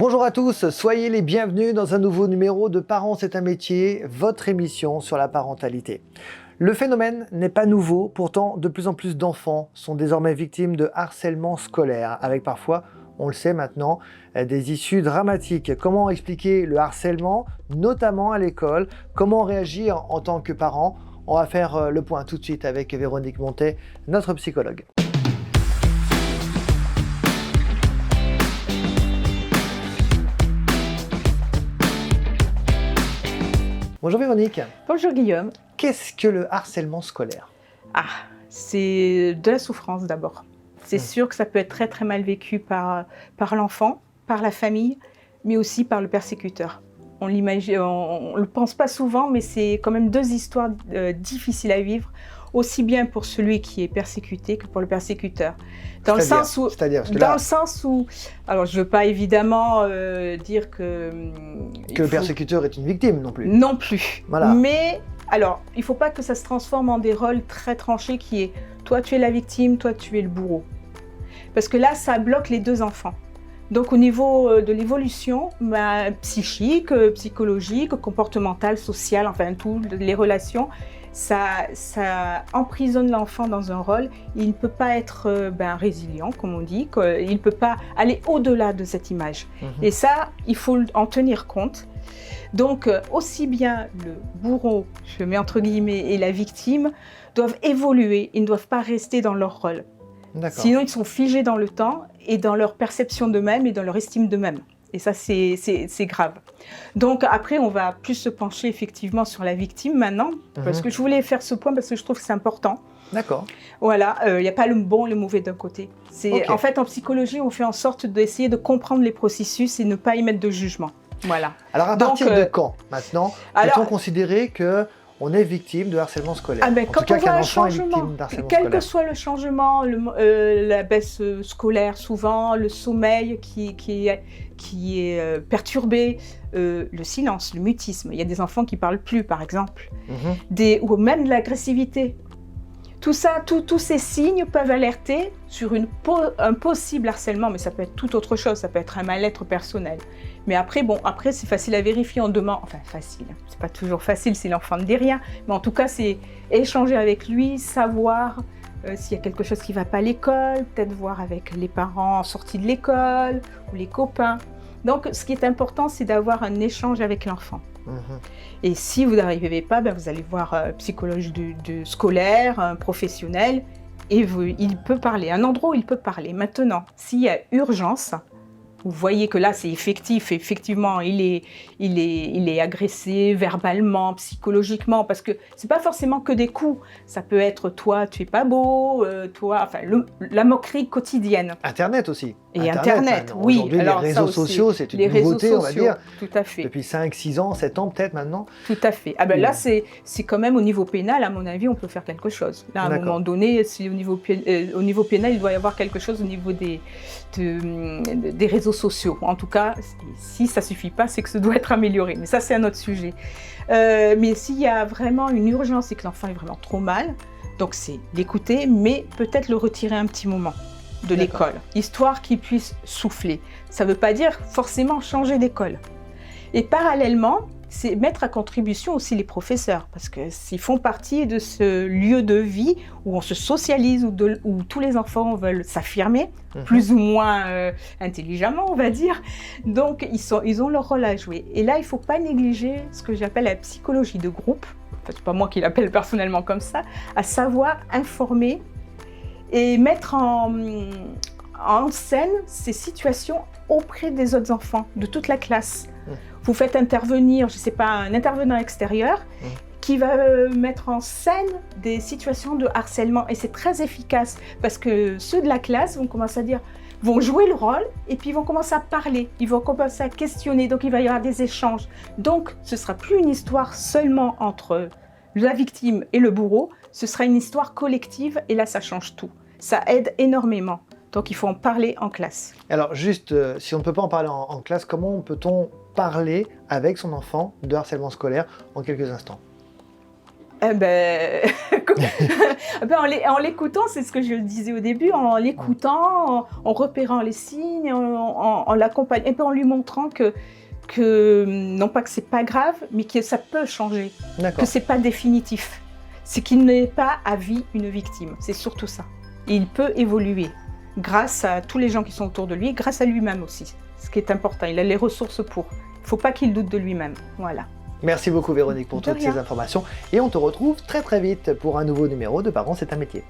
Bonjour à tous, soyez les bienvenus dans un nouveau numéro de Parents c'est un métier, votre émission sur la parentalité. Le phénomène n'est pas nouveau, pourtant de plus en plus d'enfants sont désormais victimes de harcèlement scolaire, avec parfois, on le sait maintenant, des issues dramatiques. Comment expliquer le harcèlement, notamment à l'école? Comment réagir en tant que parent? On va faire le point tout de suite avec Véronique Montet, notre psychologue. Bonjour Véronique. Bonjour Guillaume. Qu'est-ce que le harcèlement scolaire? C'est de la souffrance d'abord. C'est sûr que ça peut être très très mal vécu par l'enfant, par la famille, mais aussi par le persécuteur. On l'imagine, on le pense pas souvent, mais c'est quand même deux histoires difficiles à vivre, aussi bien pour celui qui est persécuté que pour le persécuteur. Dans le sens où, alors je veux pas évidemment dire que le persécuteur est une victime non plus. Non plus. Voilà. Mais alors, il faut pas que ça se transforme en des rôles très tranchés qui est toi tu es la victime, toi tu es le bourreau. Parce que là, ça bloque les deux enfants. Donc au niveau de l'évolution psychique, psychologique, comportementale, sociale, enfin toutes les relations, ça emprisonne l'enfant dans un rôle. Il ne peut pas être résilient, comme on dit. Il ne peut pas aller au-delà de cette image. Et ça, il faut en tenir compte. Donc aussi bien le bourreau, je mets entre guillemets, et la victime doivent évoluer. Ils ne doivent pas rester dans leur rôle. Sinon, ils sont figés dans le temps et dans leur perception d'eux-mêmes et dans leur estime d'eux-mêmes. Et ça, c'est grave. Donc après, on va plus se pencher effectivement sur la victime maintenant, parce que je voulais faire ce point parce que je trouve que c'est important. D'accord. Voilà, il n'y a pas le bon et le mauvais d'un côté. En fait, en psychologie, on fait en sorte d'essayer de comprendre les processus et ne pas y mettre de jugement. Voilà. Alors à partir de quand, maintenant, peut-on considérer qu'on est victime de harcèlement scolaire? Quand on voit un changement, quel que soit le changement, la baisse scolaire souvent, le sommeil qui est perturbé, le silence, le mutisme. Il y a des enfants qui ne parlent plus, par exemple, ou même de l'agressivité. Tout ça, tous ces signes peuvent alerter sur un possible harcèlement, mais ça peut être tout autre chose, ça peut être un mal-être personnel. Mais après, c'est facile à vérifier, on demande, enfin facile, c'est pas toujours facile si l'enfant ne dit rien, mais en tout cas, c'est échanger avec lui, savoir s'il y a quelque chose qui ne va pas à l'école, peut-être voir avec les parents sortis de l'école ou les copains. Donc, ce qui est important, c'est d'avoir un échange avec l'enfant. Et si vous n'arrivez pas, vous allez voir un psychologue scolaire, un professionnel, et il peut parler, un endroit où il peut parler. Maintenant, s'il y a urgence, vous voyez que là c'est effectivement il est agressé verbalement, psychologiquement, parce que c'est pas forcément que des coups, ça peut être toi tu es pas beau, la moquerie quotidienne. Internet aussi. Et Internet, oui. Aujourd'hui, les réseaux sociaux, c'est une nouveauté, on va dire. Tout à fait. Depuis 5, 6 ans, 7 ans peut-être maintenant. Tout à fait. Là, c'est quand même au niveau pénal, à mon avis, on peut faire quelque chose. Là, à un moment donné, au niveau pénal, il doit y avoir quelque chose au niveau des réseaux sociaux. En tout cas, si ça ne suffit pas, c'est que ça doit être amélioré. Mais ça, c'est un autre sujet. Mais s'il y a vraiment une urgence et que l'enfant est vraiment trop mal, donc c'est l'écouter, mais peut-être le retirer un petit moment de l'école, histoire qu'il puisse souffler. Ça ne veut pas dire forcément changer d'école. Et parallèlement, c'est mettre à contribution aussi les professeurs, parce qu'ils font partie de ce lieu de vie où on se socialise, où tous les enfants veulent s'affirmer, plus ou moins intelligemment, on va dire. Donc, ils ont leur rôle à jouer. Et là, il ne faut pas négliger ce que j'appelle la psychologie de groupe, ce n'est pas moi qui l'appelle personnellement comme ça, à savoir informer et mettre en scène ces situations auprès des autres enfants, de toute la classe. Vous faites intervenir, je ne sais pas, un intervenant extérieur qui va mettre en scène des situations de harcèlement. Et c'est très efficace parce que ceux de la classe vont jouer le rôle et puis ils vont commencer à parler, ils vont commencer à questionner, donc il va y avoir des échanges. Donc ce ne sera plus une histoire seulement entre la victime et le bourreau, ce sera une histoire collective et là ça change tout. Ça aide énormément. Donc il faut en parler en classe. Alors juste, si on ne peut pas en parler en classe, comment peut-on parler avec son enfant de harcèlement scolaire en quelques instants? Eh ben, en l'écoutant, c'est ce que je disais au début, en l'écoutant, en repérant les signes, en l'accompagnant, et puis en lui montrant que non pas que c'est pas grave, mais que ça peut changer, que c'est pas définitif. C'est qu'il n'est pas à vie une victime, c'est surtout ça. Et il peut évoluer grâce à tous les gens qui sont autour de lui, grâce à lui-même aussi, ce qui est important. Il a les ressources pour. Il ne faut pas qu'il doute de lui-même. Voilà. Merci beaucoup Véronique pour toutes ces informations et on te retrouve très vite pour un nouveau numéro de Parents c'est un métier.